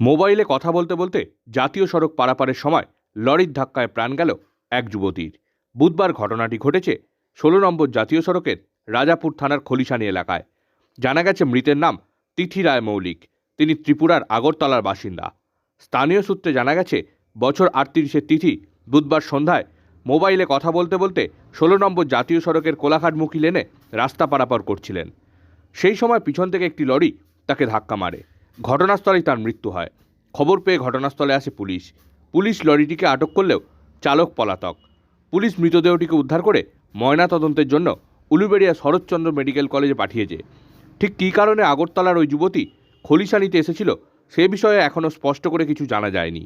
মোবাইলে কথা বলতে বলতে জাতীয় সড়ক পারাপারের সময় লরির ধাক্কায় প্রাণ গেল এক যুবতীর। বুধবার ঘটনাটি ঘটেছে ১৬ নম্বর জাতীয় সড়কের রাজাপুর থানার খলিশানি এলাকায়। জানা গেছে মৃতের নাম তিথি রায় মৌলিক। তিনি ত্রিপুরার আগরতলার বাসিন্দা। স্থানীয় সূত্রে জানা গেছে বছর ৩৮-এর তিথি বুধবার সন্ধ্যায় মোবাইলে কথা বলতে বলতে ১৬ নম্বর জাতীয় সড়কের কোলাঘাটমুখী লেনে রাস্তা পারাপার করছিলেন। সেই সময় পিছন থেকে একটি লরি তাকে ধাক্কা মারে। ঘটনাস্থলেই তার মৃত্যু হয়। খবর পেয়ে ঘটনাস্থলে আসে পুলিশ লরিটিকে আটক করলেও চালক পলাতক। পুলিশ মৃতদেহটিকে উদ্ধার করে ময়নাতদন্তের জন্য উলুবেড়িয়া শরৎচন্দ্র মেডিকেল কলেজে পাঠিয়েছে। ঠিক কী কারণে আগরতলার ওই যুবতী খলিশানিতে এসেছিল সে বিষয়ে এখনও স্পষ্ট করে কিছু জানা যায়নি।